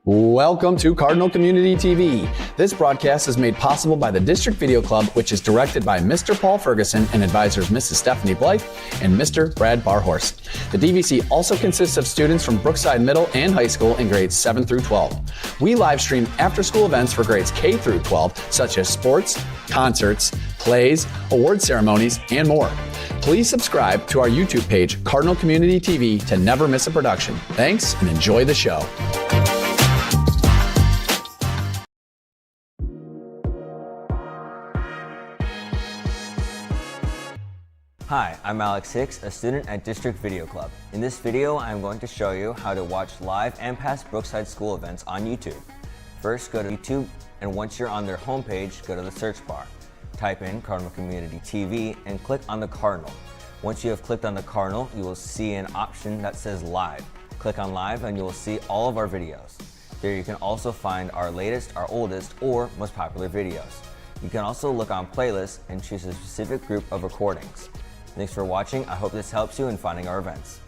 Welcome to Cardinal Community TV. This broadcast is made possible by the District Video Club, which is directed by Mr. Paul Ferguson and advisors Mrs. Stephanie Blythe and Mr. Brad Barhorst. The DVC also consists of students from Brookside Middle and High School in grades 7 through 12. We live stream after-school events for grades K through 12, such as sports, concerts, plays, award ceremonies, and more. Please subscribe to our YouTube page, Cardinal Community TV, to never miss a production. Thanks, and enjoy the show. Hi, I'm Alex Hicks, a student at District Video Club. In this video, I'm going to show you how to watch live and past Brookside school events on YouTube. First, go to YouTube, and once you're on their homepage, go to the search bar. Type in Cardinal Community TV and click on the Cardinal. Once you have clicked on the Cardinal, you will see an option that says Live. Click on Live and you will see all of our videos. There you can also find our latest, our oldest, or most popular videos. You can also look on playlists and choose a specific group of recordings. Thanks for watching. I hope this helps you in finding our events.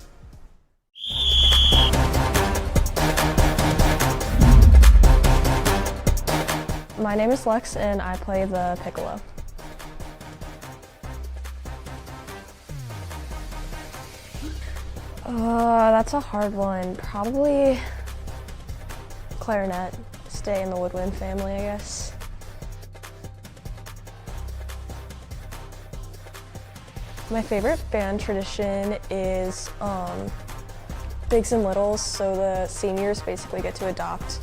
My name is Lex and I play the piccolo. That's a hard one. Probably clarinet. Stay in the woodwind family, I guess. My favorite band tradition is bigs and littles, so the seniors basically get to adopt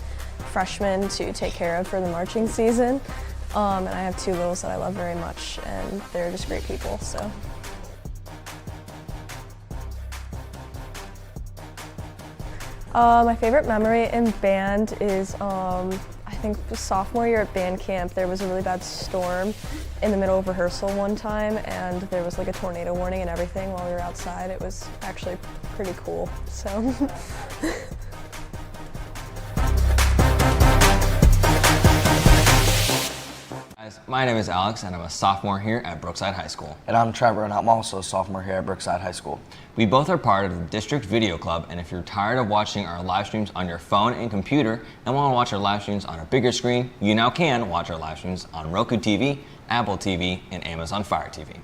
freshmen to take care of for the marching season. And I have two littles that I love very much, and they're just great people, so. My favorite memory in band is, I think the sophomore year at band camp, there was a really bad storm in the middle of rehearsal one time, and there was like a tornado warning and everything while we were outside. It was actually pretty cool, so. My name is Alex and I'm a sophomore here at Brookside High School. And I'm Trevor and I'm also a sophomore here at Brookside High School. We both are part of the District Video Club, and if you're tired of watching our live streams on your phone and computer and want to watch our live streams on a bigger screen, you now can watch our live streams on Roku TV, Apple TV, and Amazon Fire TV.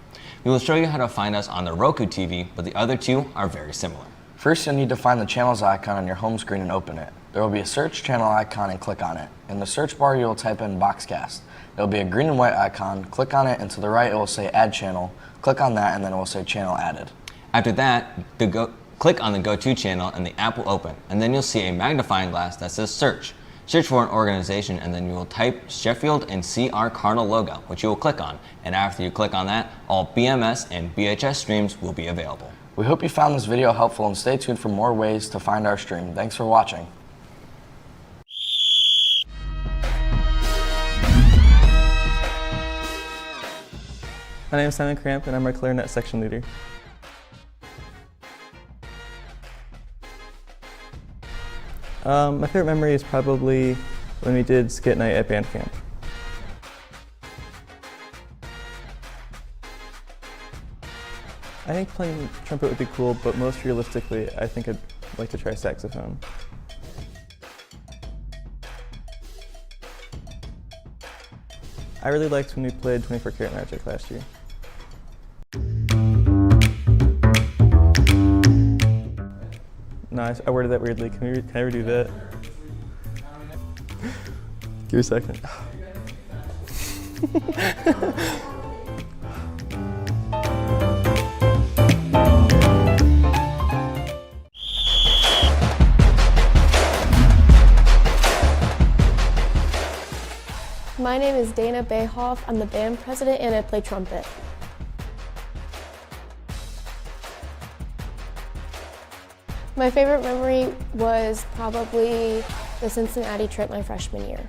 We will show you how to find us on the Roku TV, but the other two are very similar. First, you'll need to find the channels icon on your home screen and open it. There will be a search channel icon and click on it. In the search bar, you will type in Boxcast. There will be a green and white icon. Click on it, and to the right, it will say Add Channel. Click on that, and then it will say Channel Added. After that, click on the Go To channel and the app will open, and then you'll see a magnifying glass that says Search. Search for an organization, and then you will type Sheffield and see our Cardinal logo, which you will click on. And after you click on that, all BMS and BHS streams will be available. We hope you found this video helpful, and stay tuned for more ways to find our stream. Thanks for watching. My name is Simon Cramp and I'm our clarinet section leader. My favorite memory is probably when we did skit night at band camp. I think playing trumpet would be cool, but most realistically, I think I'd like to try saxophone. I really liked when we played 24 Karat Magic last year. No, I worded that weirdly. Can I redo that? Give me a second. My name is Dana Bayhoff. I'm the band president and I play trumpet. My favorite memory was probably the Cincinnati trip my freshman year.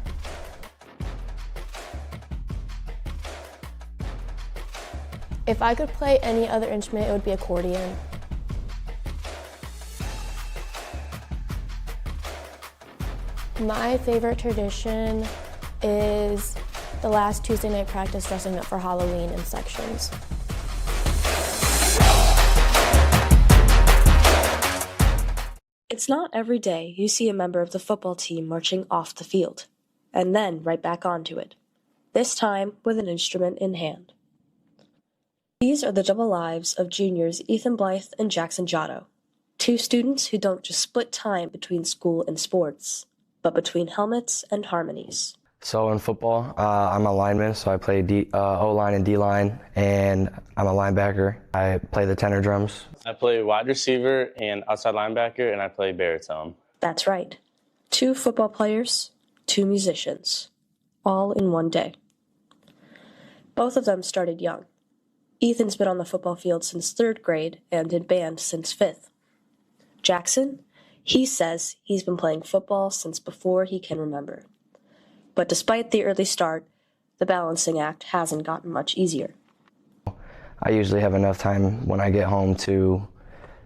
If I could play any other instrument, it would be accordion. My favorite tradition is the last Tuesday night practice dressing up for Halloween in sections. It's not every day you see a member of the football team marching off the field, and then right back onto it, this time with an instrument in hand. These are the double lives of juniors Ethan Blythe and Jackson Giotto, two students who don't just split time between school and sports, but between helmets and harmonies. So in football, I'm a lineman, so I play O-line and D-line, and I'm a linebacker. I play the tenor drums. I play wide receiver and outside linebacker, and I play baritone. That's right. 2 football players, 2 musicians, all in one day. Both of them started young. Ethan's been on the football field since 3rd grade and in band since 5th. Jackson, he says he's been playing football since before he can remember. But despite the early start, the balancing act hasn't gotten much easier. I usually have enough time when I get home to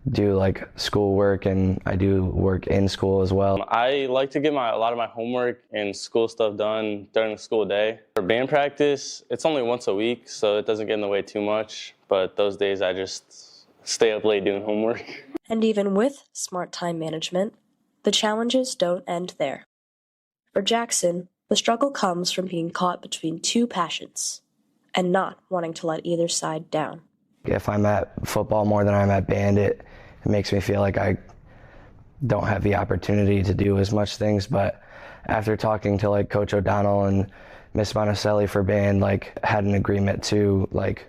do like schoolwork, and I do work in school as well. I like to get a lot of my homework and school stuff done during the school day. For band practice, it's only once a week, so it doesn't get in the way too much. But those days I just stay up late doing homework. And even with smart time management, the challenges don't end there. For Jackson, the struggle comes from being caught between 2 passions and not wanting to let either side down. If I'm at football more than I'm at band, it makes me feel like I don't have the opportunity to do as much things. But after talking to like Coach O'Donnell and Miss Monticelli for band, like had an agreement to like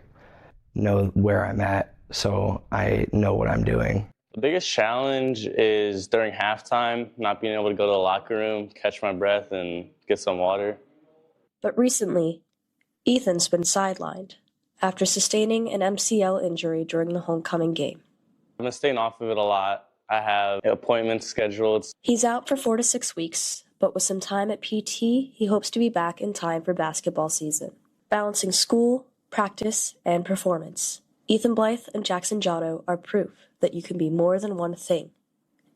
know where I'm at, so I know what I'm doing. The biggest challenge is during halftime, not being able to go to the locker room, catch my breath, and get some water. But recently, Ethan's been sidelined after sustaining an MCL injury during the homecoming game. I've been staying off of it a lot. I have appointments scheduled. He's out for 4 to 6 weeks, but with some time at PT, he hopes to be back in time for basketball season. Balancing school, practice, and performance, Ethan Blythe and Jackson Giotto are proof that you can be more than one thing,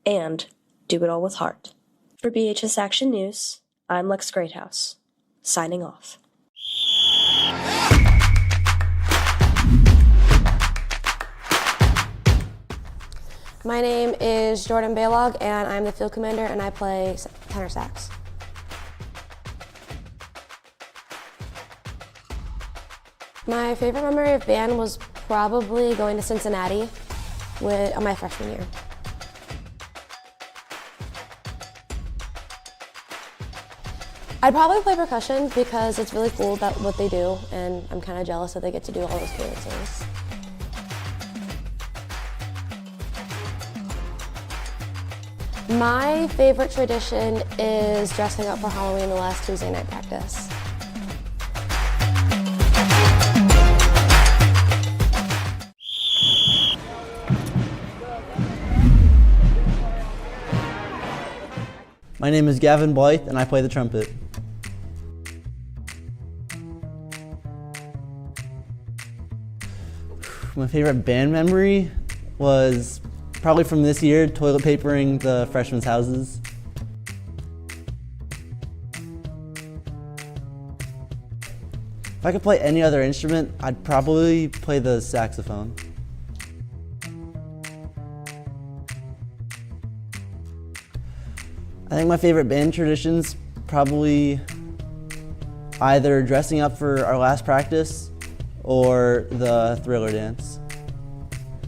and do it all with heart. For BHS Action News, I'm Lex Greathouse, signing off. My name is Jordan Baylog, and I'm the field commander, and I play tenor sax. My favorite memory of band was probably going to Cincinnati on my freshman year. I'd probably play percussion because it's really cool what they do, and I'm kind of jealous that they get to do all those favorite things. My favorite tradition is dressing up for Halloween the last Tuesday night practice. My name is Gavin Blythe, and I play the trumpet. My favorite band memory was probably from this year, toilet papering the freshmen's houses. If I could play any other instrument, I'd probably play the saxophone. I think my favorite band tradition's probably either dressing up for our last practice or the Thriller dance.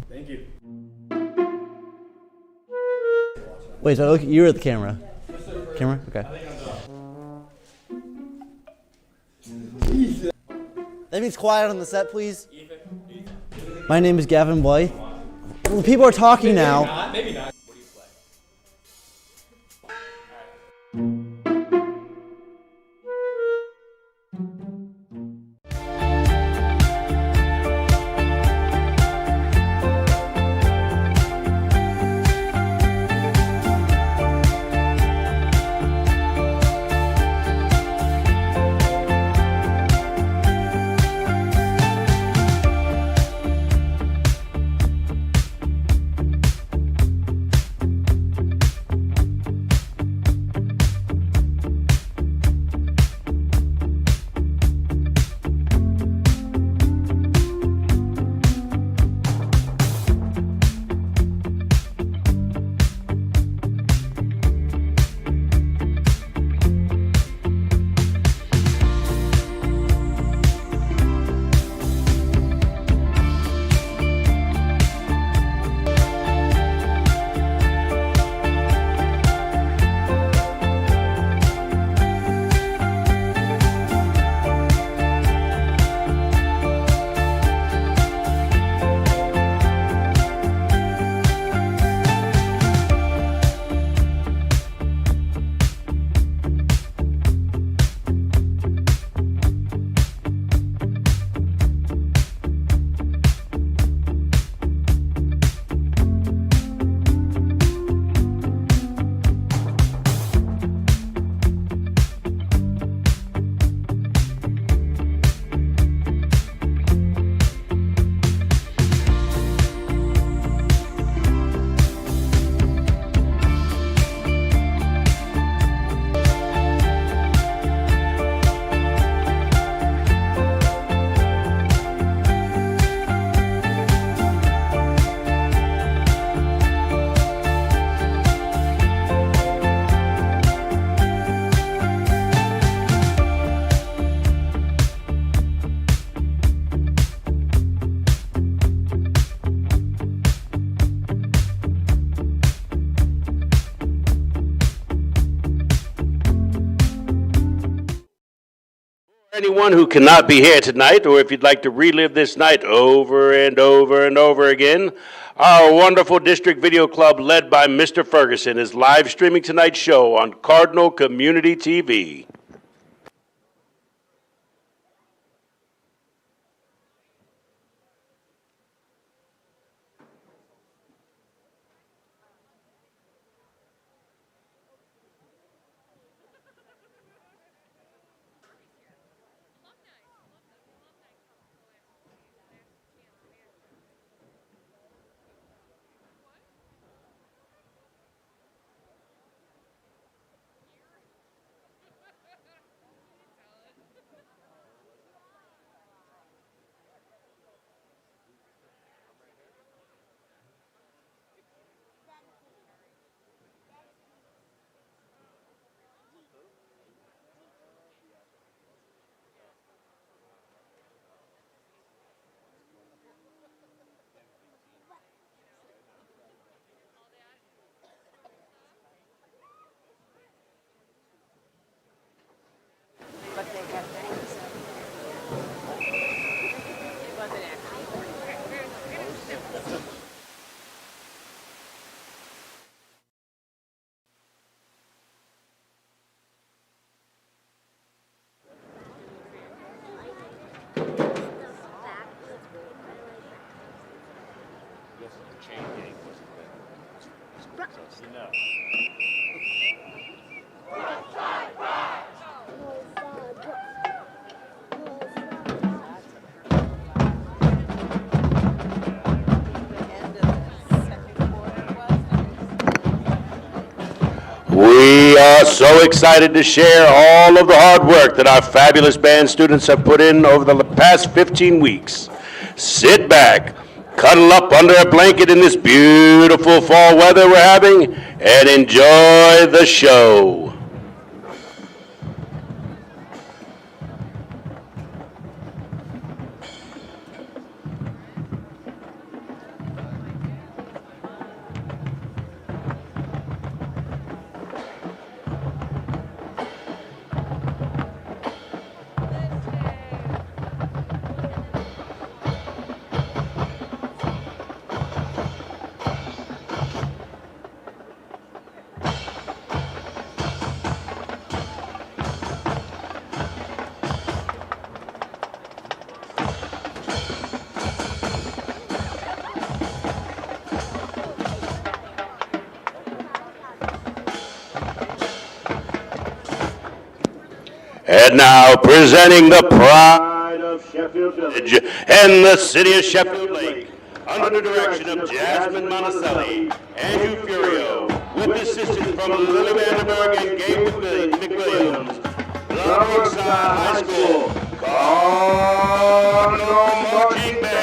Thank you. Wait, so you were at the camera? Camera? Okay. That means quiet on the set, please. My name is Gavin Blythe. Well, people are talking now. Maybe not. Anyone who cannot be here tonight, or if you'd like to relive this night over and over and over again, our wonderful District Video Club, led by Mr. Ferguson, is live streaming tonight's show on Cardinal Community TV. We are so excited to share all of the hard work that our fabulous band students have put in over the past 15 weeks. Sit back, cuddle up under a blanket in this beautiful fall weather we're having, and enjoy the show. And now, presenting the pride of Sheffield Village and the city of Sheffield Lake, under the direction of Jasmine Monticelli, Andrew Furio, with assistance from Lily Vandenberg and Gabe McWilliams, the Brookside High School Cardinal Marching Band.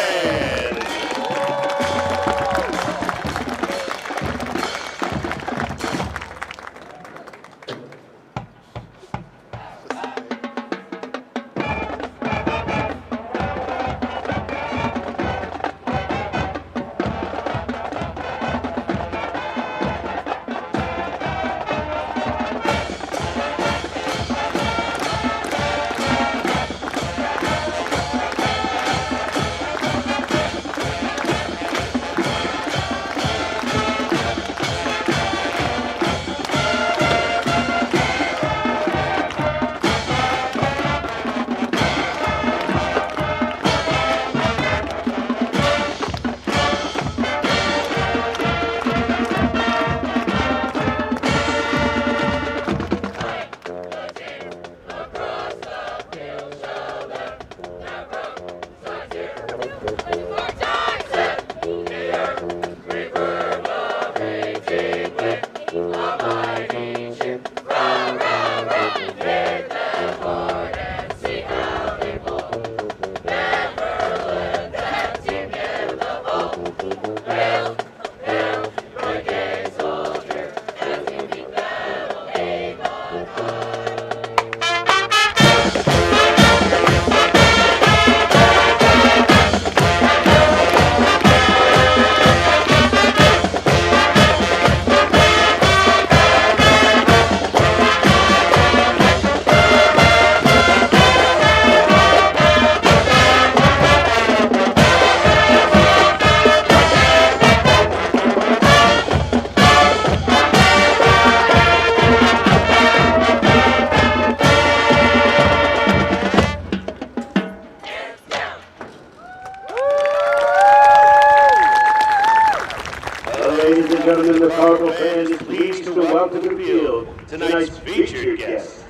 Cardinal fan is pleased to welcome to the field tonight's featured guest,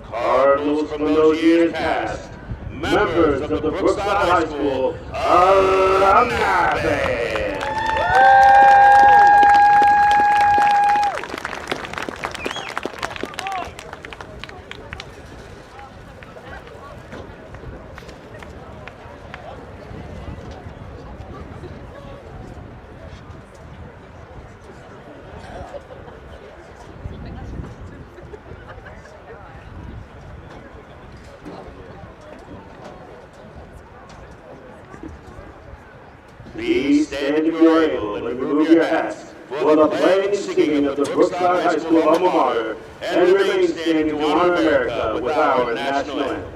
Cardinals from those years past, members of the Brookside High School Alumni Band. Please stand if you are able and remove your hats for the playing and singing of the Brookside High School alma mater, and remain standing to honor America with our national anthem.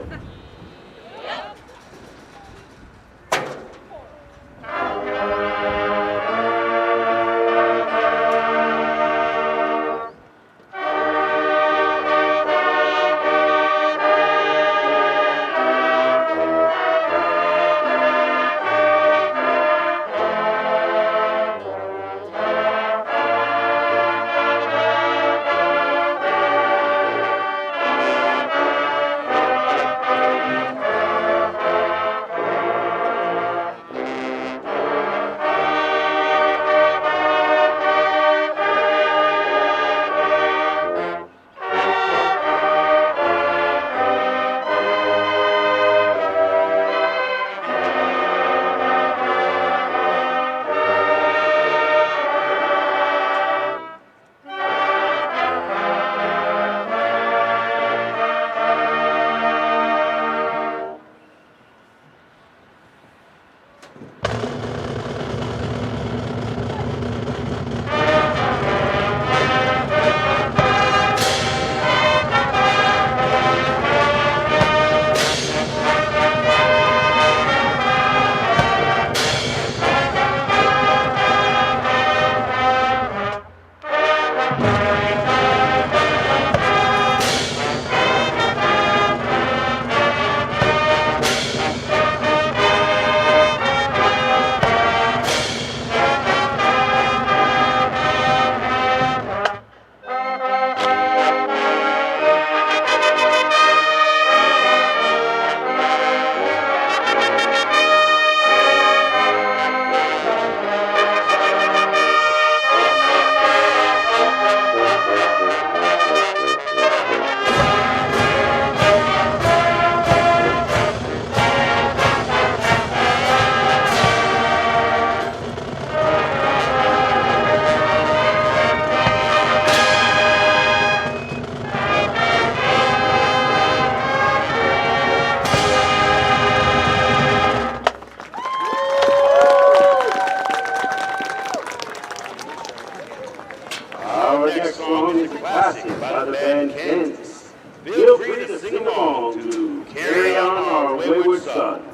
Our next song is a classic by the band Kansas. Feel free to sing along to Carry On Our Wayward Son.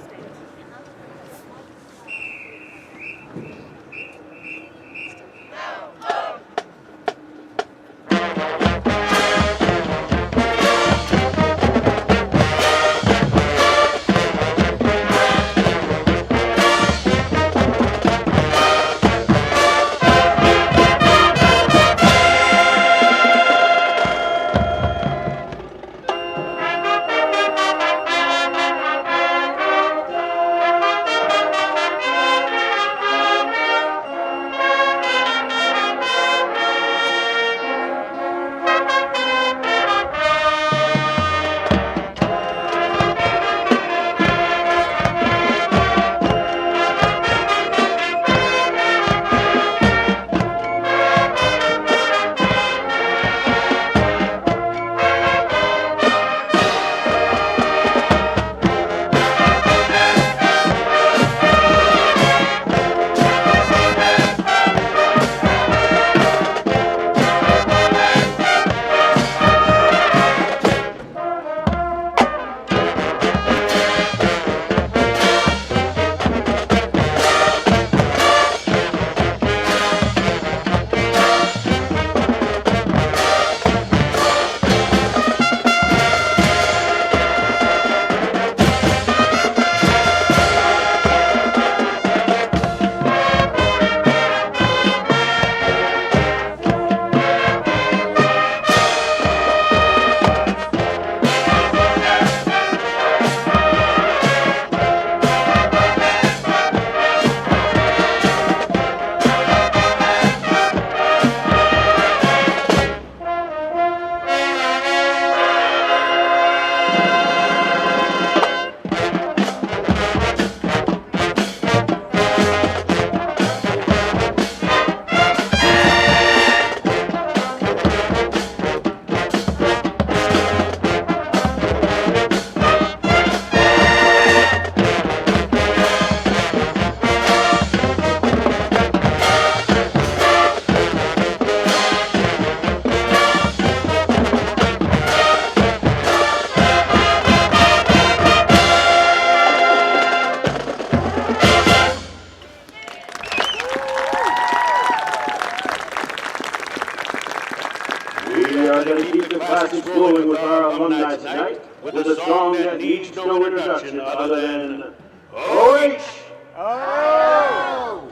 We are going to keep the classics flowing with our alumni tonight with a song that needs no introduction other than OH! Oh!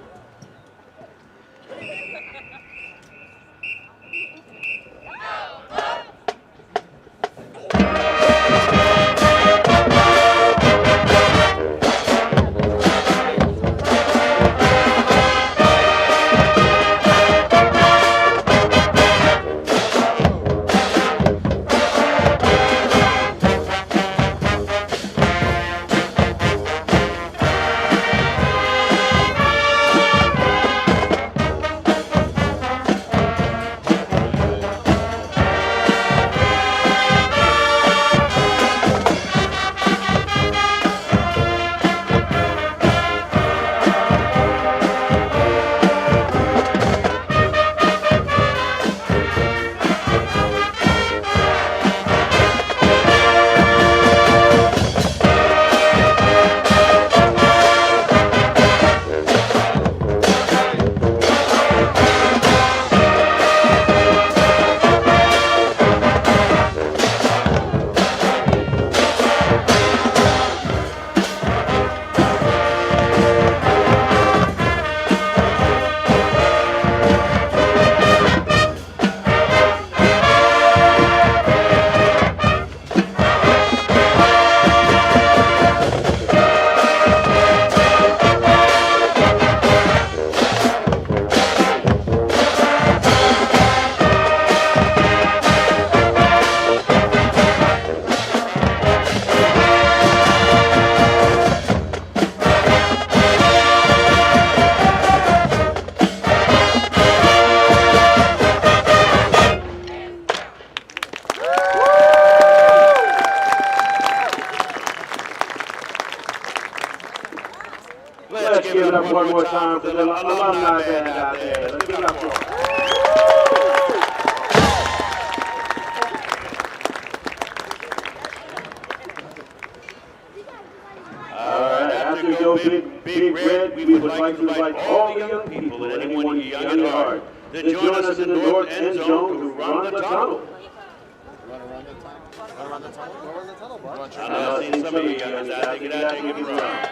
Let's give it up one more time for the alumni band out there. Let's give it up for them. All right, after we go big red, we would like to invite all the young people and anyone young at heart to join us in the north end zone to run the tunnel. Run the tunnel, bud. I know I've seen some of you young guys out there give it a run.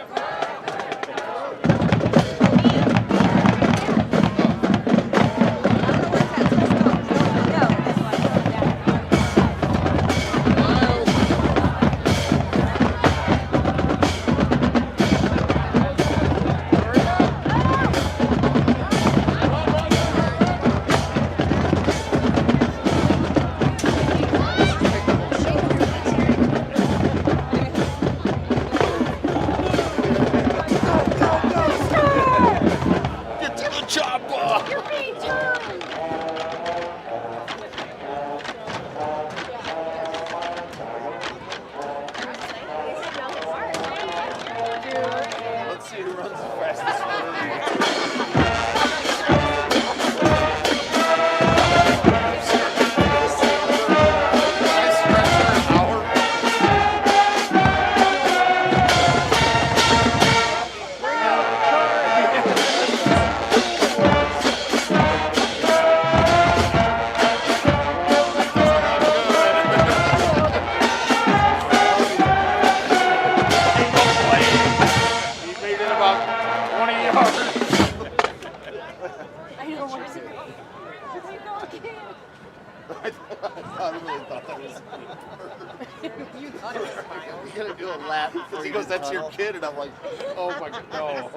He goes, that's your kid, and I'm like, oh my god, no.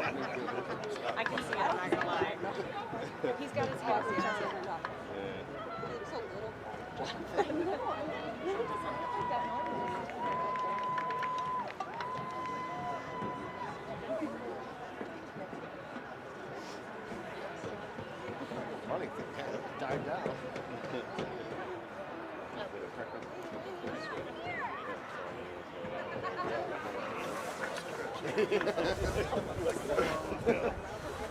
I can see it, I'm not gonna lie. He's got his house, he has it up. It's so little. Funny thing, it died down.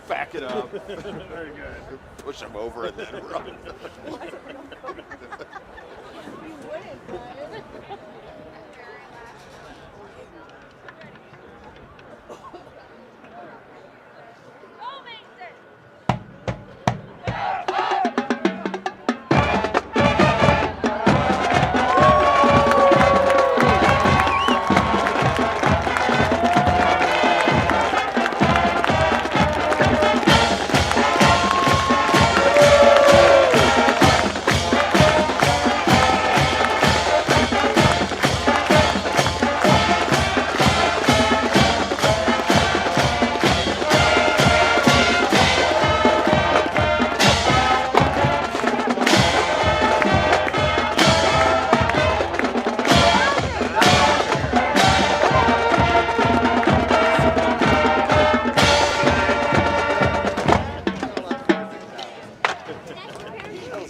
Back it up. Very good. Push him over and then run.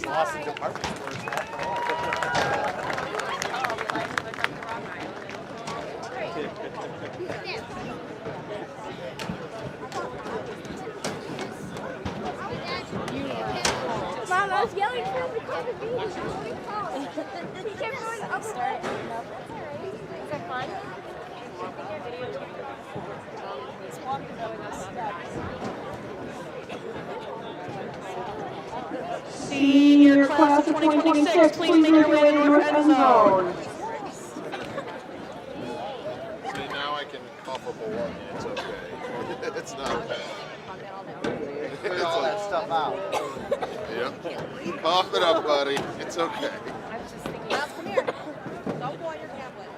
Boston department stores after all. Mom, I was yelling for the kid to be. He kept going up and down. Is that fun? He's walking over those steps. Senior class of 2026, please make your way to the north end zone. See, now I can cough up a lung. It's okay. It's not bad. Clear all that stuff out. Yep. Cough it up, buddy. It's okay. I was just thinking, Miles, come here. Don't boil your tablet.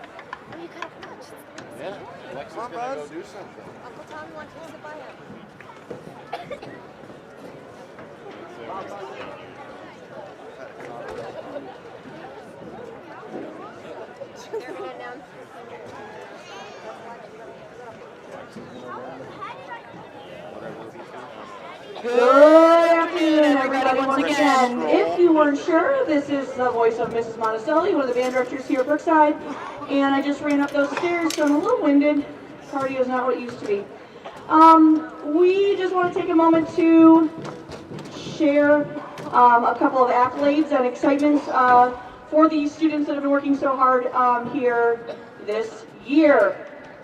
Oh, you got a punch. Yeah. Alexa's gonna go do something. Uncle Tommy wants to sit by him. They're going down. Good afternoon, everybody, once again. If you weren't sure, this is the voice of Mrs. Monticelli, one of the band directors here at Brookside, and I just ran up those stairs, so I'm a little winded. Cardio is not what it used to be. We just want to take a moment to share a couple of accolades and excitements for these students that have been working so hard here this year.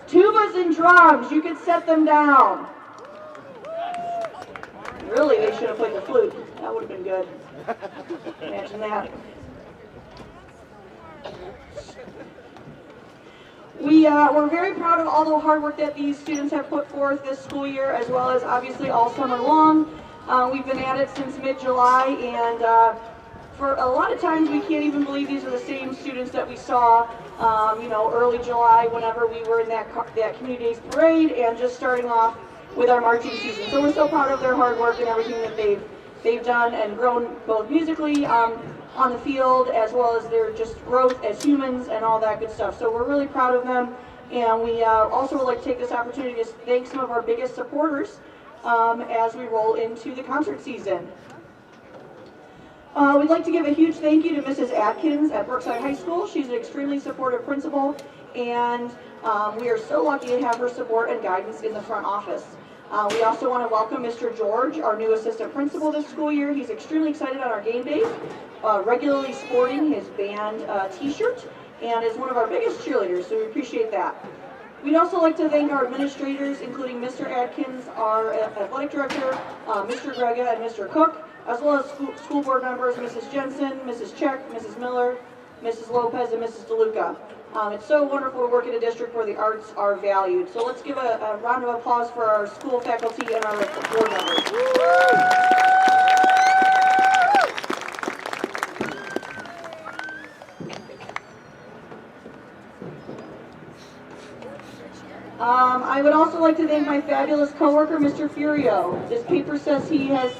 Tubas and drums, you could set them down. Really, they should have played the flute. That would have been good. Imagine that. We're very proud of all the hard work that these students have put forth this school year, as well as obviously all summer long. We've been at it since mid-July, and for a lot of times we can't even believe these are the same students that we saw, early July, whenever we were in that Community Days parade, and just starting off with our marching season. So we're so proud of their hard work and everything that they've done and grown both musically on the field, as well as their just growth as humans and all that good stuff. So we're really proud of them, and we also would like to take this opportunity to thank some of our biggest supporters as we roll into the concert season. We'd like to give a huge thank you to Mrs. Atkins at Brookside High School. She's an extremely supportive principal, and we are so lucky to have her support and guidance in the front office. We also want to welcome Mr. George, our new assistant principal this school year. He's extremely excited on our game days, regularly sporting his band t-shirt, and is one of our biggest cheerleaders, so we appreciate that. We'd also like to thank our administrators, including Mr. Atkins, our athletic director, Mr. Grega, and Mr. Cook, as well as school board members, Mrs. Jensen, Mrs. Check, Mrs. Miller, Mrs. Lopez, and Mrs. DeLuca. It's so wonderful to work in a district where the arts are valued. So let's give a round of applause for our school faculty and our board members. I would also like to thank my fabulous coworker, Mr. Furio. This paper says he has,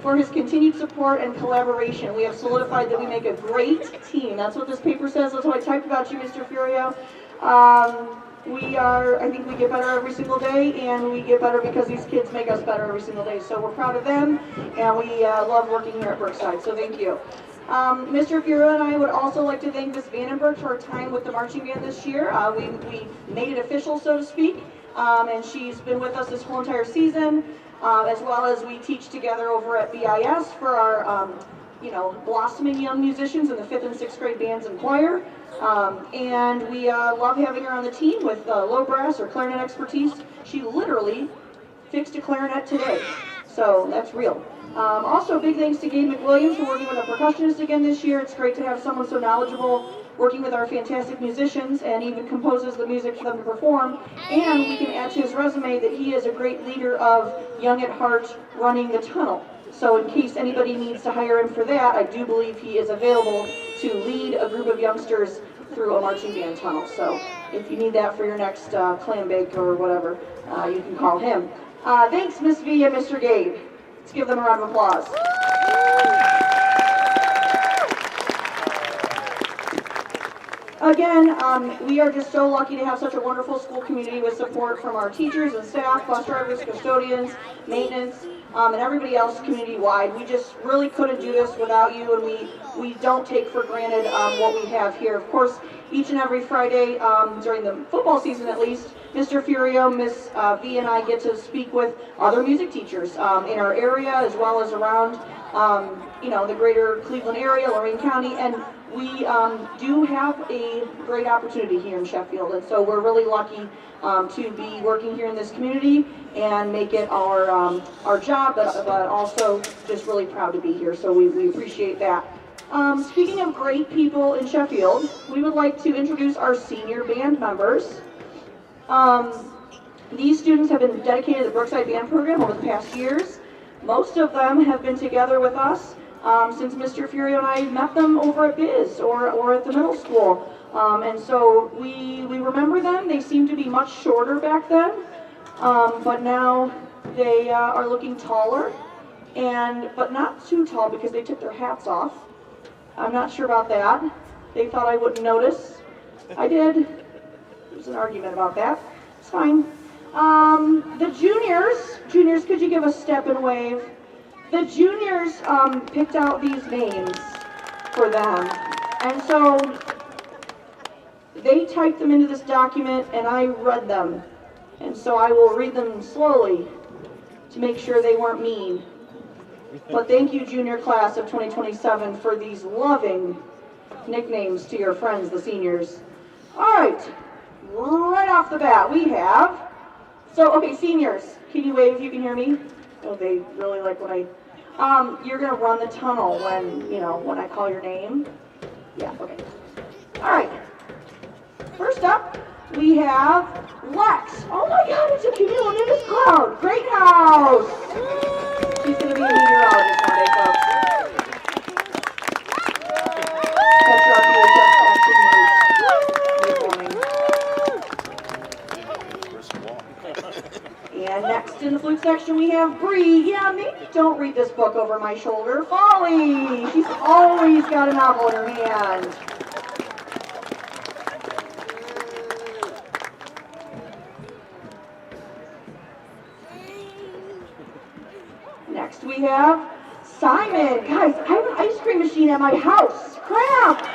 for his continued support and collaboration. We have solidified that we make a great team. That's what this paper says. That's what I typed about you, Mr. Furio. I think we get better every single day, and we get better because these kids make us better every single day. So we're proud of them, and we love working here at Brookside. So thank you. Mr. Furio and I would also like to thank Ms. Vandenberg for her time with the marching band this year. We made it official, so to speak, and she's been with us this whole entire season, as well as we teach together over at BIS for our, blossoming young musicians in the 5th and 6th grade bands and choir. And we love having her on the team with low brass or clarinet expertise. She literally fixed a clarinet today, so that's real. Also, big thanks to Gabe McWilliams for working with a percussionist again this year. It's great to have someone so knowledgeable working with our fantastic musicians and even composes the music for them to perform. And we can add to his resume that he is a great leader of Young at Heart running the tunnel. So in case anybody needs to hire him for that, I do believe he is available to lead a group of youngsters through a marching band tunnel. So if you need that for your next clam bake or whatever, you can call him. Thanks, Miss V and Mr. Gabe. Let's give them a round of applause. Again, we are just so lucky to have such a wonderful school community with support from our teachers and staff, bus drivers, custodians, maintenance, and everybody else community-wide. We just really couldn't do this without you, and we don't take for granted what we have here. Of course, each and every Friday, during the football season at least, Mr. Furio, Miss V, and I get to speak with other music teachers in our area as well as around the greater Cleveland area, Lorain County, and we do have a great opportunity here in Sheffield, and so we're really lucky to be working here in this community and make it our job, but also just really proud to be here, so we appreciate that. Speaking of great people in Sheffield, we would like to introduce our senior band members. These students have been dedicated to the Brookside Band Program over the past years. Most of them have been together with us since Mr. Furio and I met them over at Biz or at the middle school. And so we remember them. They seemed to be much shorter back then, but now they are looking taller, but not too tall because they took their hats off. I'm not sure about that. They thought I wouldn't notice. I did. There's an argument about that. It's fine. The juniors, could you give a step and wave? The juniors picked out these names for them, and so they typed them into this document and I read them, and so I will read them slowly to make sure they weren't mean. But thank you, junior class of 2027, for these loving nicknames to your friends, the seniors. All right off the bat we have, okay, seniors, can you wave if you can hear me? Oh, they really like when you're gonna run the tunnel when I call your name. Yeah, okay. All right. First up, we have Lex. Oh my God, it's a cumulonimbus cloud. Great house. She's gonna be a meteorologist one day, folks. And next in the flute section we have Bree. Yeah, maybe don't read this book over my shoulder. Folly! She's always got a novel in her hand. Next we have Simon. Guys, I have an ice cream machine at my house. Crap!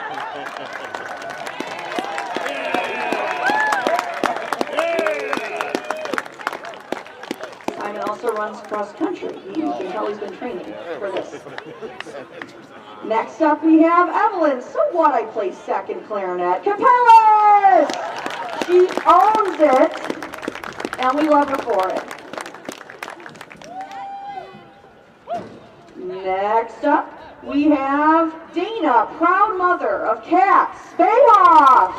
Also runs cross country. You can tell he's been training for this. Next up we have Evelyn. So what, I play second clarinet. Capellas! She owns it, and we love her for it. Next up we have Dana, proud mother of cats. Bayhoff!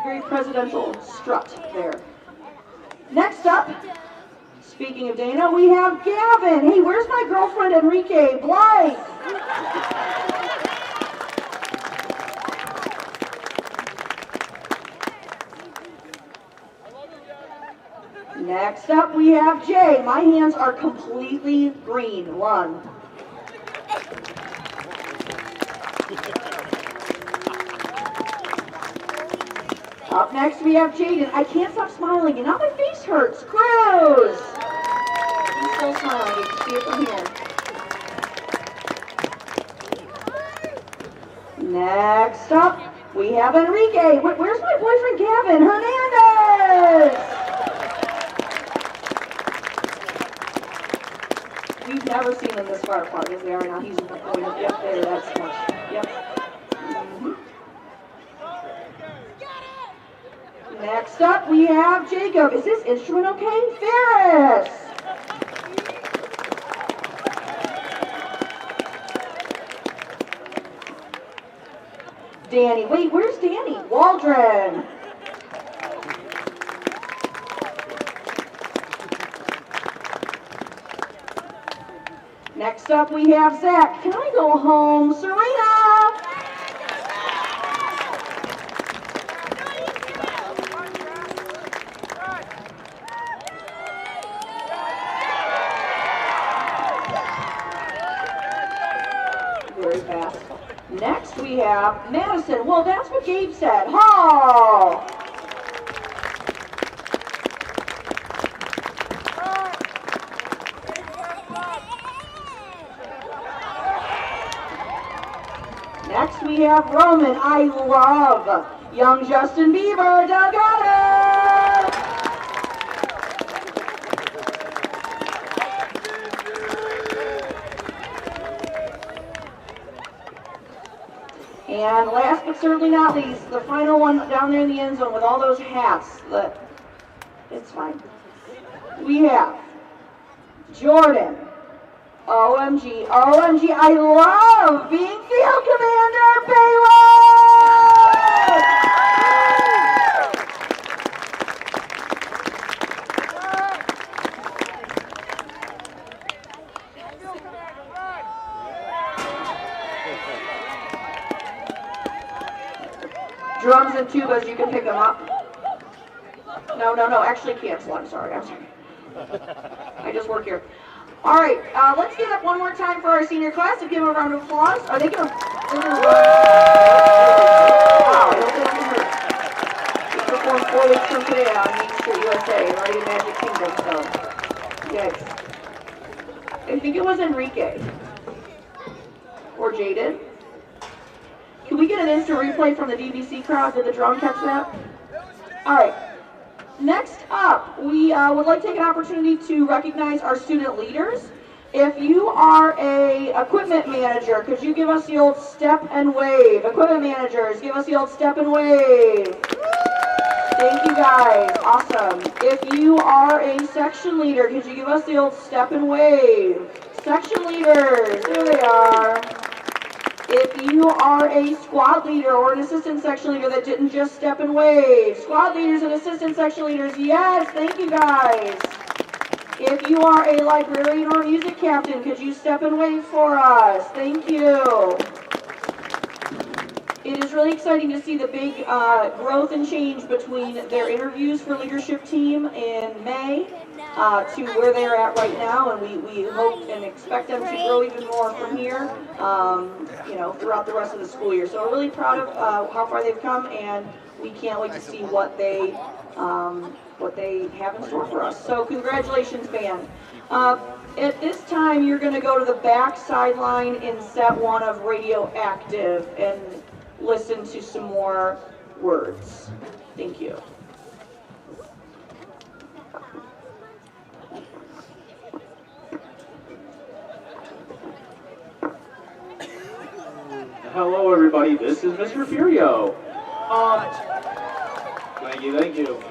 Very presidential strut there. Next up, speaking of Dana, we have Gavin. Hey, where's my girlfriend Enrique? Blythe. Next up, we have Jay. My hands are completely green. One. Up next we have Jaden. I can't stop smiling and now my face hurts. Cruz! He's still smiling. You can see it from here. Next up we have Enrique. Where's my boyfriend Gavin? Hernandez! We've never seen them this far apart as they are now. He's going up there. That's much. Yep. Next up, we have Jacob. Is this instrument okay? Ferris! Danny. Wait, where's Danny? Waldron. Next up, we have Zach. Can I go home? Serena! Next we have Madison. Well, that's what Gabe said. Hall. Next we have Roman. I love young Justin Bieber. Delgado. And last but certainly not least, the final one down there in the end zone with all those hats. It's fine. We have Jordan. OMG, OMG, I love being field commander, Drums and tubas, you can pick them up. No, actually cancel, I'm sorry. I just work here. All right, let's get up one more time for our senior class and give them a round of applause. Are they going to... Wow, we performed 4 weeks from today on Main Street, USA, right in Magic Kingdom, so... Yikes. I think it was Enrique. Or Jaden. Can we get an instant replay from the DVC crowd? Did the drum catch that? All right. Next up, we would like to take an opportunity to recognize our student leaders. If you are a equipment manager, could you give us the old step and wave? Equipment managers, give us the old step and wave. Thank you guys, awesome. If you are a section leader, could you give us the old step and wave? Section leaders, there they are. If you are a squad leader or an assistant section leader that didn't just step and wave, squad leaders and assistant section leaders, yes, thank you guys. If you are a librarian or a music captain, could you step and wave for us? Thank you. It is really exciting to see the big growth and change between their interviews for leadership team in May to where they're at right now, and we hope and expect them to grow even more from here, throughout the rest of the school year. So we're really proud of how far they've come, and we can't wait to see what they have in store for us. So congratulations, band. At this time, you're going to go to the back sideline in set 1 of Radioactive and listen to some more words. Thank you. Hello, everybody. This is Mr. Furio. Thank you.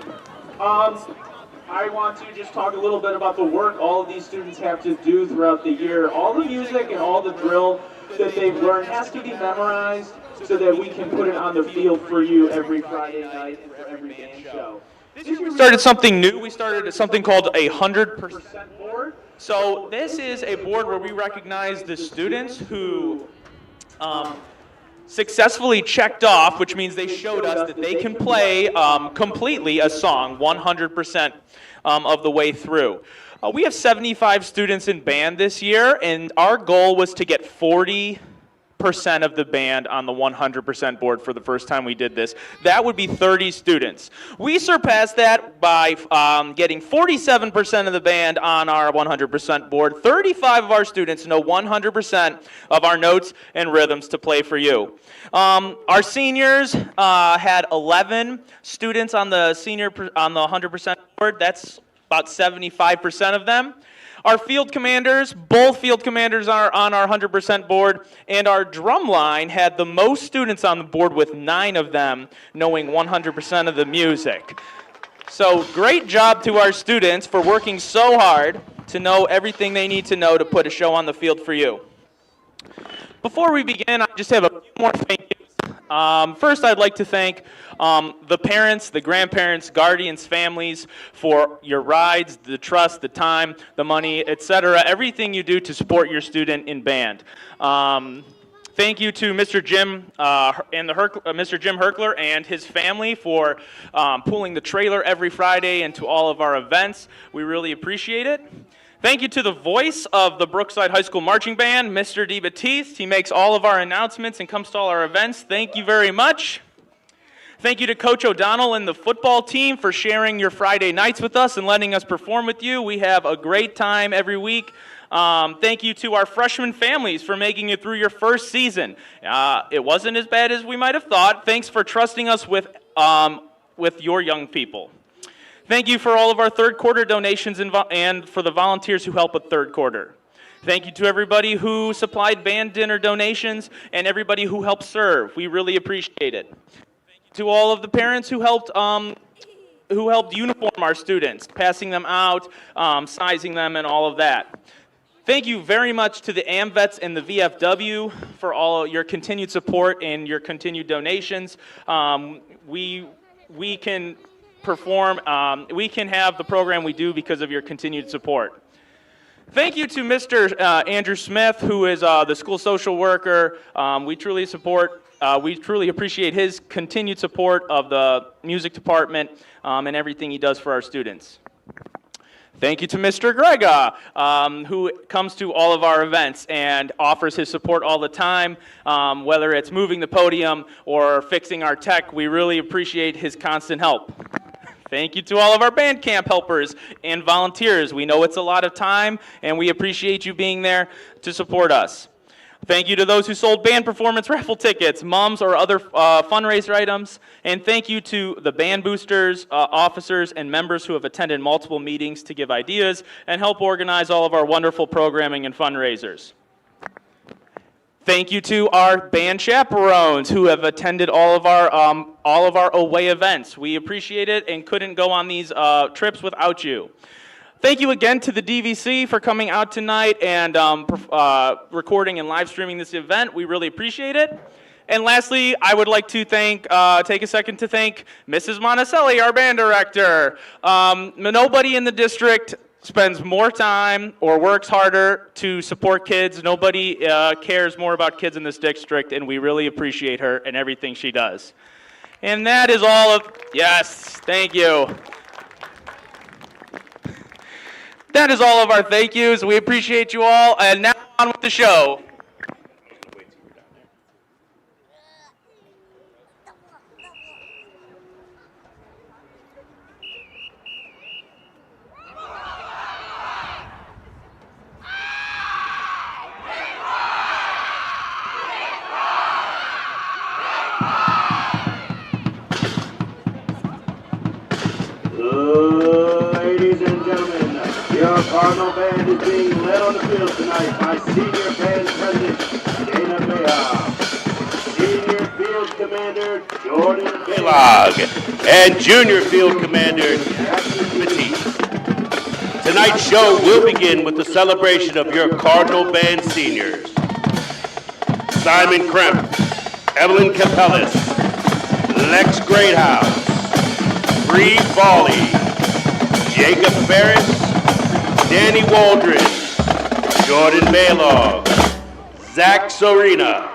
I want to just talk a little bit about the work all of these students have to do throughout the year. All the music and all the drill that they've learned has to be memorized so that we can put it on the field for you every Friday night and for every band show. This year we started something new. We started something called a 100% board. So this is a board where we recognize the students who successfully checked off, which means they showed us that they can play completely a song 100% of the way through. We have 75 students in band this year, and our goal was to get 40% of the band on the 100% board for the first time we did this. That would be 30 students. We surpassed that by getting 47% of the band on our 100% board. 35 of our students know 100% of our notes and rhythms to play for you. Our seniors had 11 students on the 100% board. That's about 75% of them. Our field commanders, both field commanders are on our 100% board, and our drum line had the most students on the board with 9 of them knowing 100% of the music. So great job to our students for working so hard to know everything they need to know to put a show on the field for you. Before we begin, I just have a few more thank yous. First, I'd like to thank the parents, the grandparents, guardians, families for your rides, the trust, the time, the money, etc. Everything you do to support your student in band. Thank you to Mr. Jim Mr. Jim Herkler and his family for pulling the trailer every Friday into all of our events. We really appreciate it. Thank you to the voice of the Brookside High School Marching Band, Mr. DeBatiste. He makes all of our announcements and comes to all our events. Thank you very much. Thank you to Coach O'Donnell and the football team for sharing your Friday nights with us and letting us perform with you. We have a great time every week. Thank you to our freshman families for making it through your first season. It wasn't as bad as we might have thought. Thanks for trusting us with your young people. Thank you for all of our third quarter donations and for the volunteers who help with third quarter. Thank you to everybody who supplied band dinner donations and everybody who helped serve. We really appreciate it. Thank you to all of the parents who helped uniform our students, passing them out, sizing them, and all of that. Thank you very much to the AMVETS and the VFW for all your continued support and your continued donations. We can perform, we can have the program we do because of your continued support. Thank you to Mr. Andrew Smith, who is the school social worker. We truly appreciate his continued support of the music department and everything he does for our students. Thank you to Mr. Grega, who comes to all of our events and offers his support all the time, whether it's moving the podium or fixing our tech. We really appreciate his constant help. Thank you to all of our band camp helpers and volunteers. We know it's a lot of time, and we appreciate you being there to support us. Thank you to those who sold band performance raffle tickets, mums, or other fundraiser items. And thank you to the band boosters, officers, and members who have attended multiple meetings to give ideas and help organize all of our wonderful programming and fundraisers. Thank you to our band chaperones who have attended all of our away events. We appreciate it and couldn't go on these trips without you. Thank you again to the DVC for coming out tonight and recording and live streaming this event. We really appreciate it. And lastly, I would like to take a second to thank Mrs. Monticelli, our band director. Nobody in the district spends more time or works harder to support kids. Nobody cares more about kids in this district, and we really appreciate her and everything she does. And that is all of, yes, thank you. That is all of our thank yous. We appreciate you all, and now on with the show. Ladies and gentlemen, your Cardinal band is being led on the field tonight by Senior Band President Dana Bayoff, Senior Field Commander Jordan Baylog, and Junior Field Commander Jackson Batiste. Tonight's show will begin with the celebration of your Cardinal Band seniors. Simon Kremp, Evelyn Capellis, Lex Greathouse, Bree Bawley, Jacob Ferris, Danny Waldron, Jordan Baylog, Zach Sorina.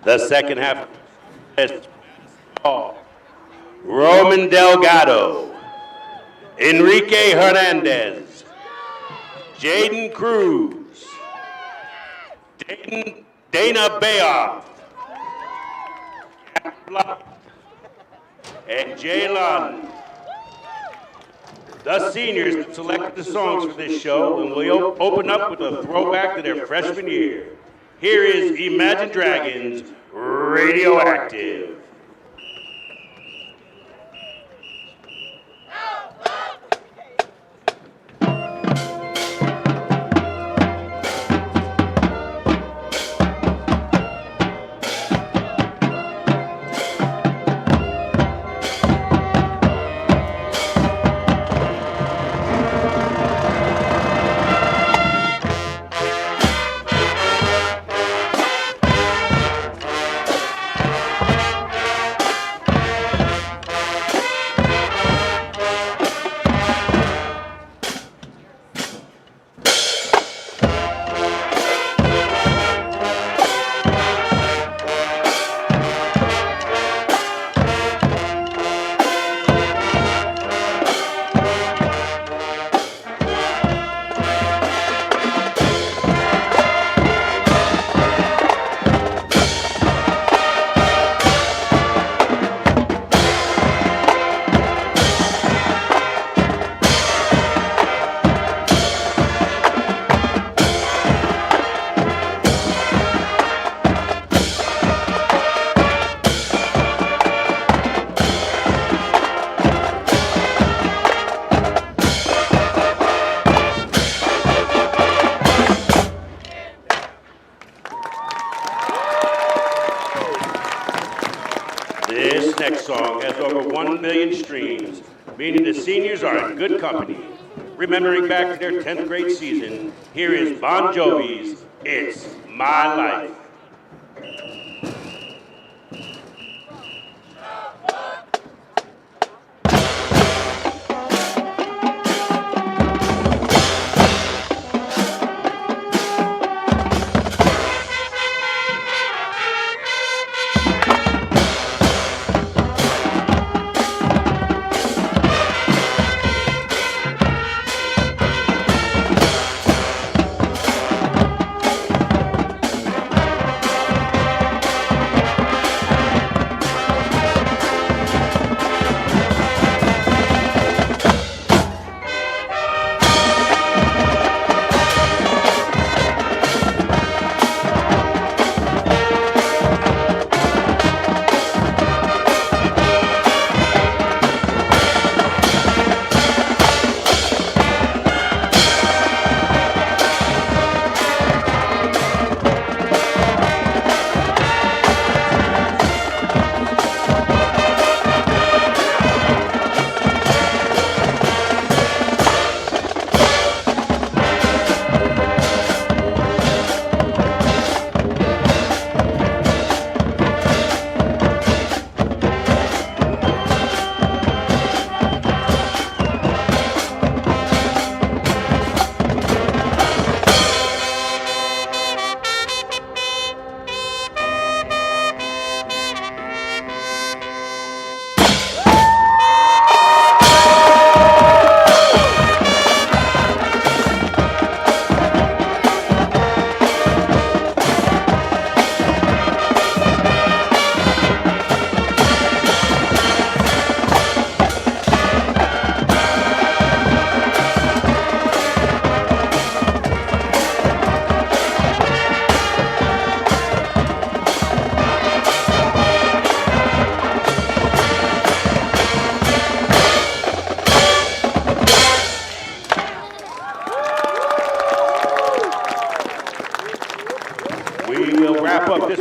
The second half is Roman Delgado, Enrique Hernandez, Jaden Cruz, Dana Bayoff, Blythe, and Jalen. The seniors selected the songs for this show, and we'll open up with a throwback to their freshman year. Here is Imagine Dragons, Radioactive. This next song has over 1 million streams, meaning the seniors are in good company. Remembering back to their 10th grade season, here is Bon Jovi's It's My Life.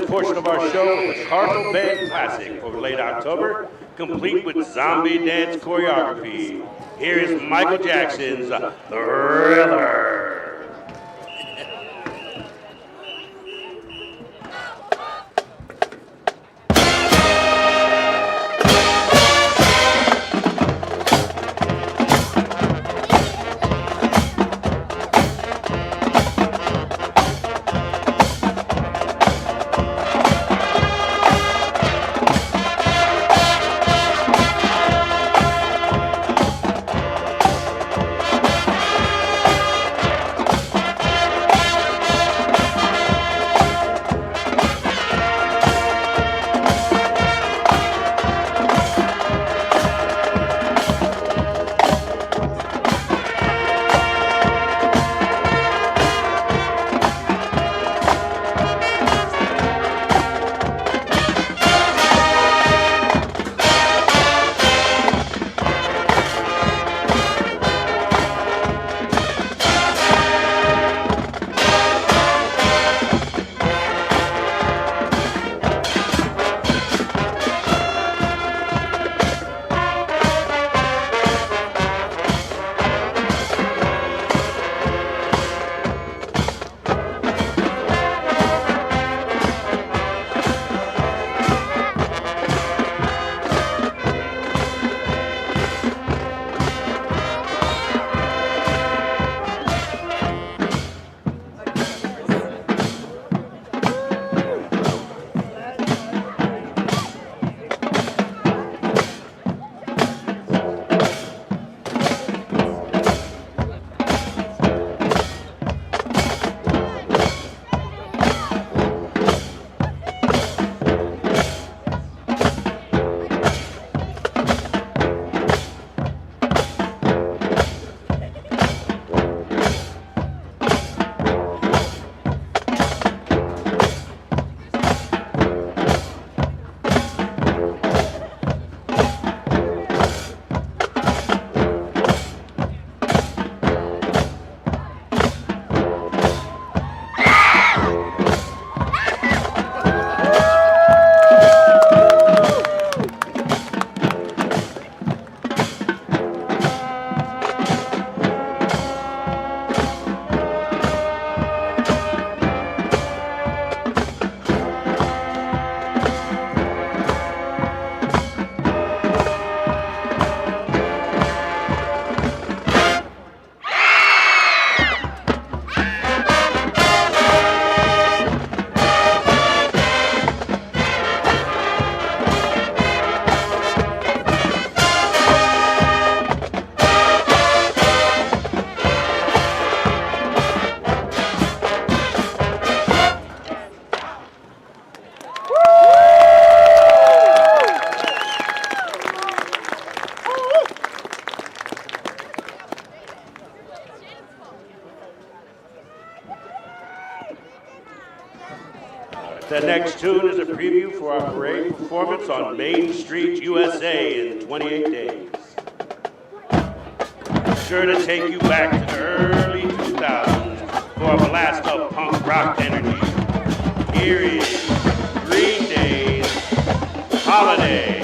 Portion of our show with the Cardinal Band Classic for late October, complete with zombie dance choreography. Here is Michael Jackson's Thriller. The next tune is a preview for our parade performance on Main Street, USA in 28 days. Sure to take you back to the early 2000s for a blast of punk rock energy. Here is Green Day's Holiday.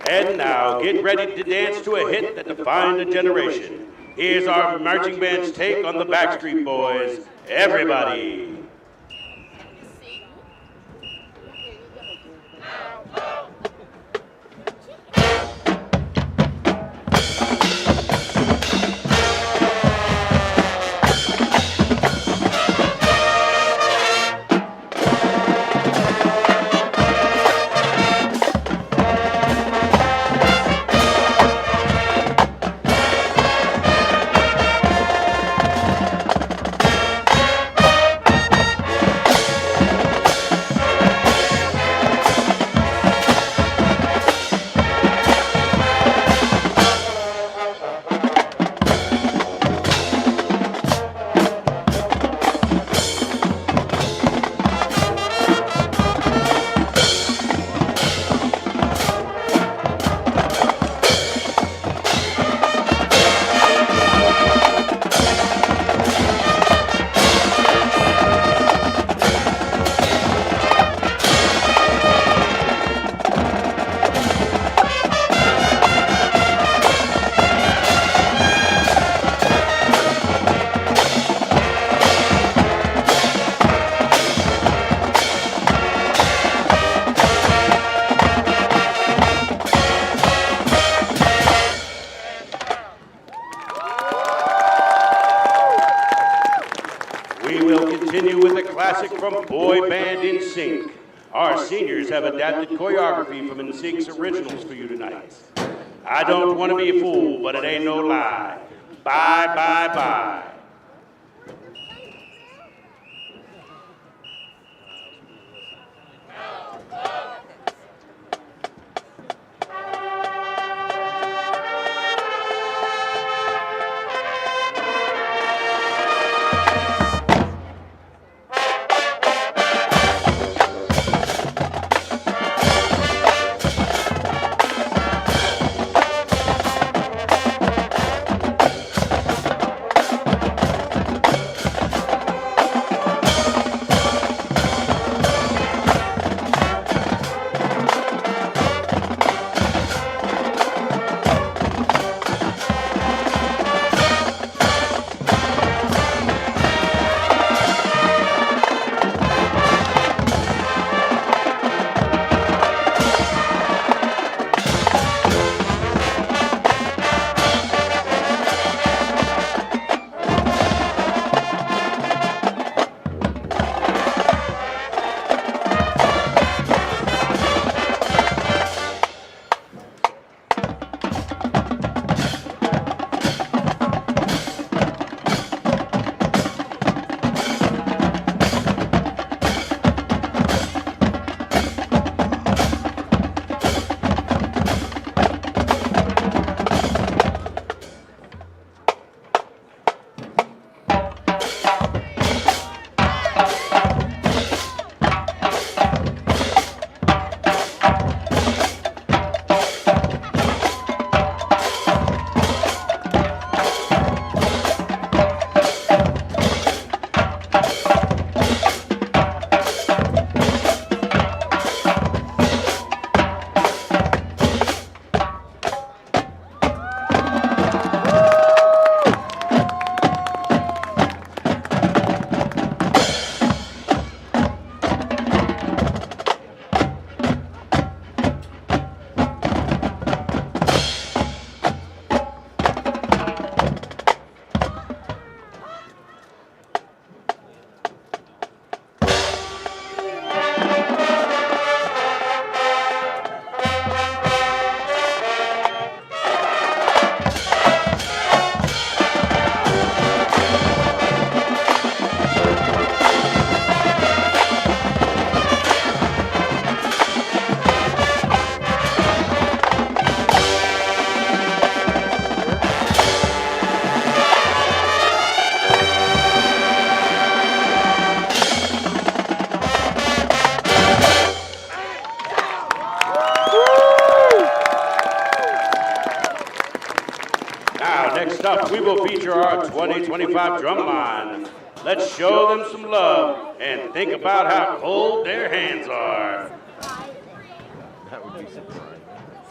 And now, get ready to dance to a hit that defined a generation. Here's our marching band's take on the Backstreet Boys, Everybody. From boy band NSYNC. Our seniors have adapted choreography from NSYNC's originals for you tonight. I don't want to be a fool, but it ain't no lie. Bye, bye, bye. we will feature our 2025 drumline. Let's show them some love and think about how cold their hands are. That would be surprising.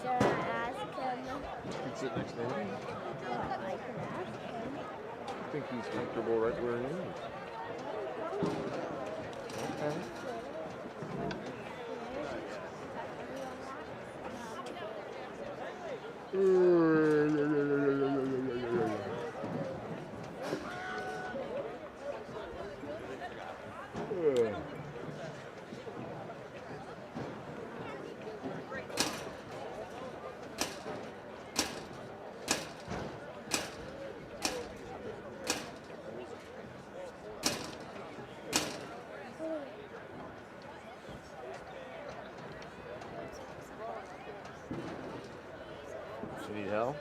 Should I ask him? You can sit next to him. I can ask him. I think he's comfortable right where he is. Okay. You need help?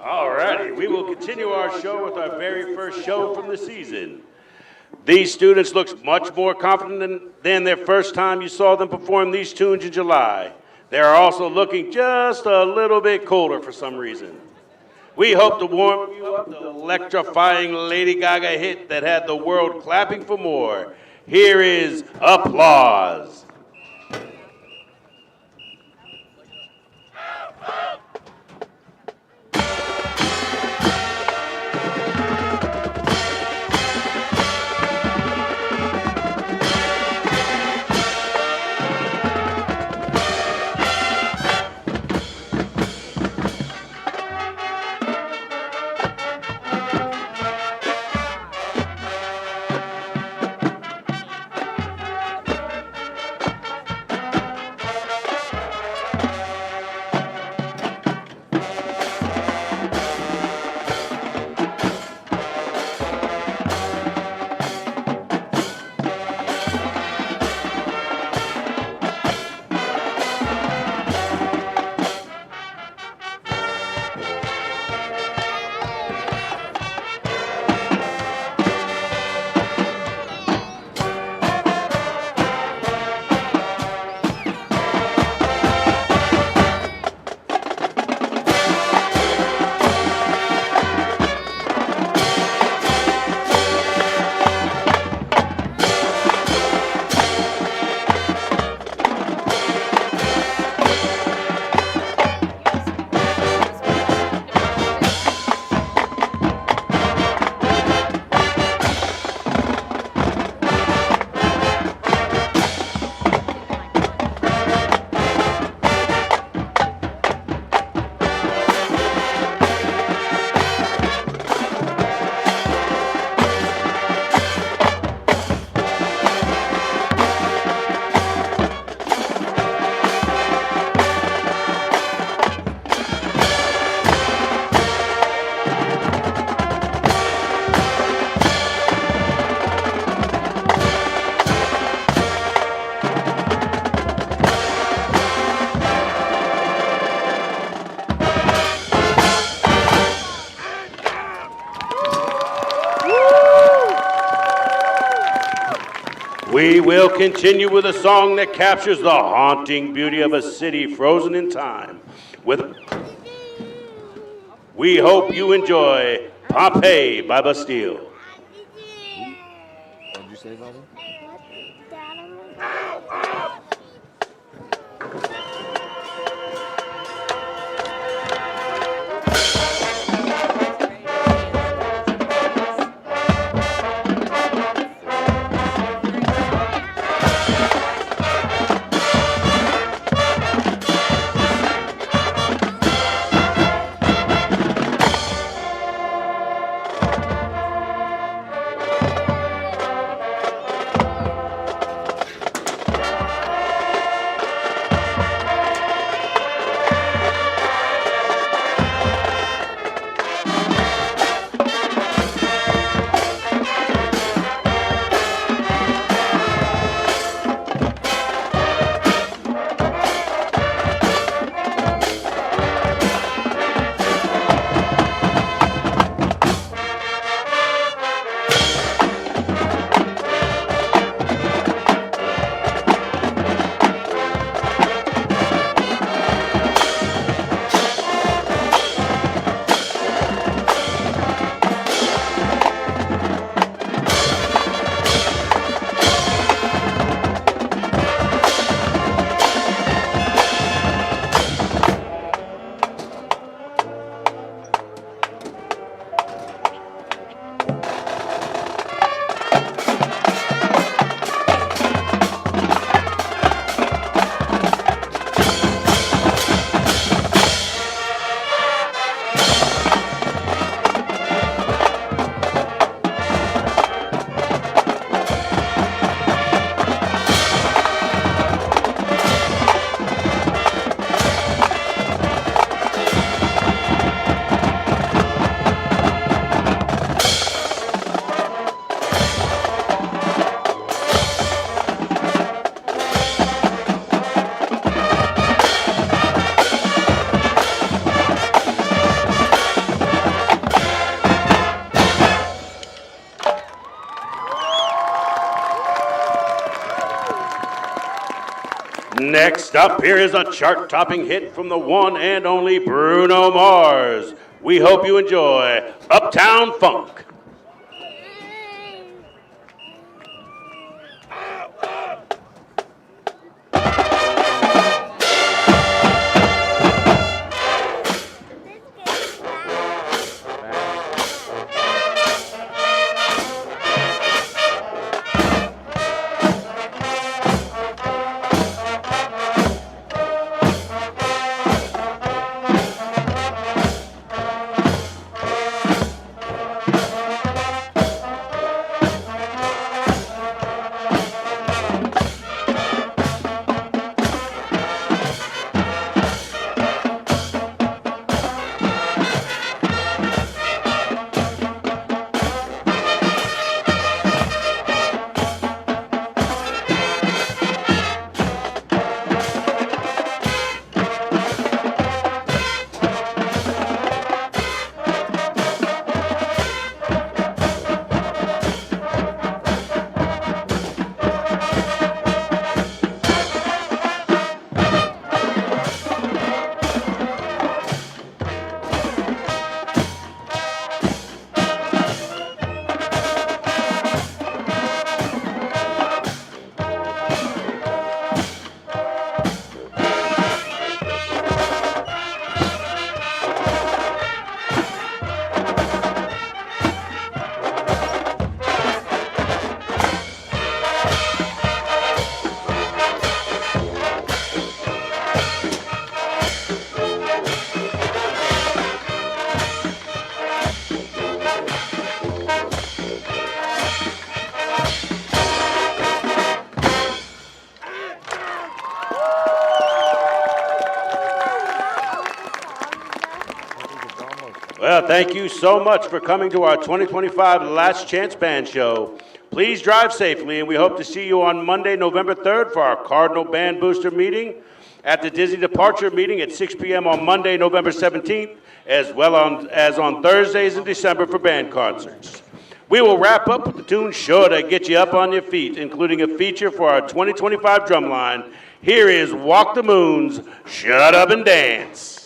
All righty, we will continue our show with our very first show from the season. These students look much more confident than their first time you saw them perform these tunes in July. They are also looking just a little bit colder for some reason. We hope to warm you up the electrifying Lady Gaga hit that had the world clapping for more. Here is Applause. We will continue with a song that captures the haunting beauty of a city frozen in time. We hope you enjoy Pompeii by Bastille. What did you say, Bobby? Next up, here is a chart-topping hit from the one and only Bruno Mars. We hope you enjoy Uptown Funk. Well, thank you so much for coming to our 2025 Last Chance Band Show. Please drive safely, and we hope to see you on Monday, November 3rd for our Cardinal Band Booster meeting, at the Disney Departure meeting at 6 p.m. on Monday, November 17th, as well as on Thursdays in December for band concerts. We will wrap up with the tune sure to get you up on your feet, including a feature for our 2025 drumline. Here is Walk the Moon's Shut Up and Dance.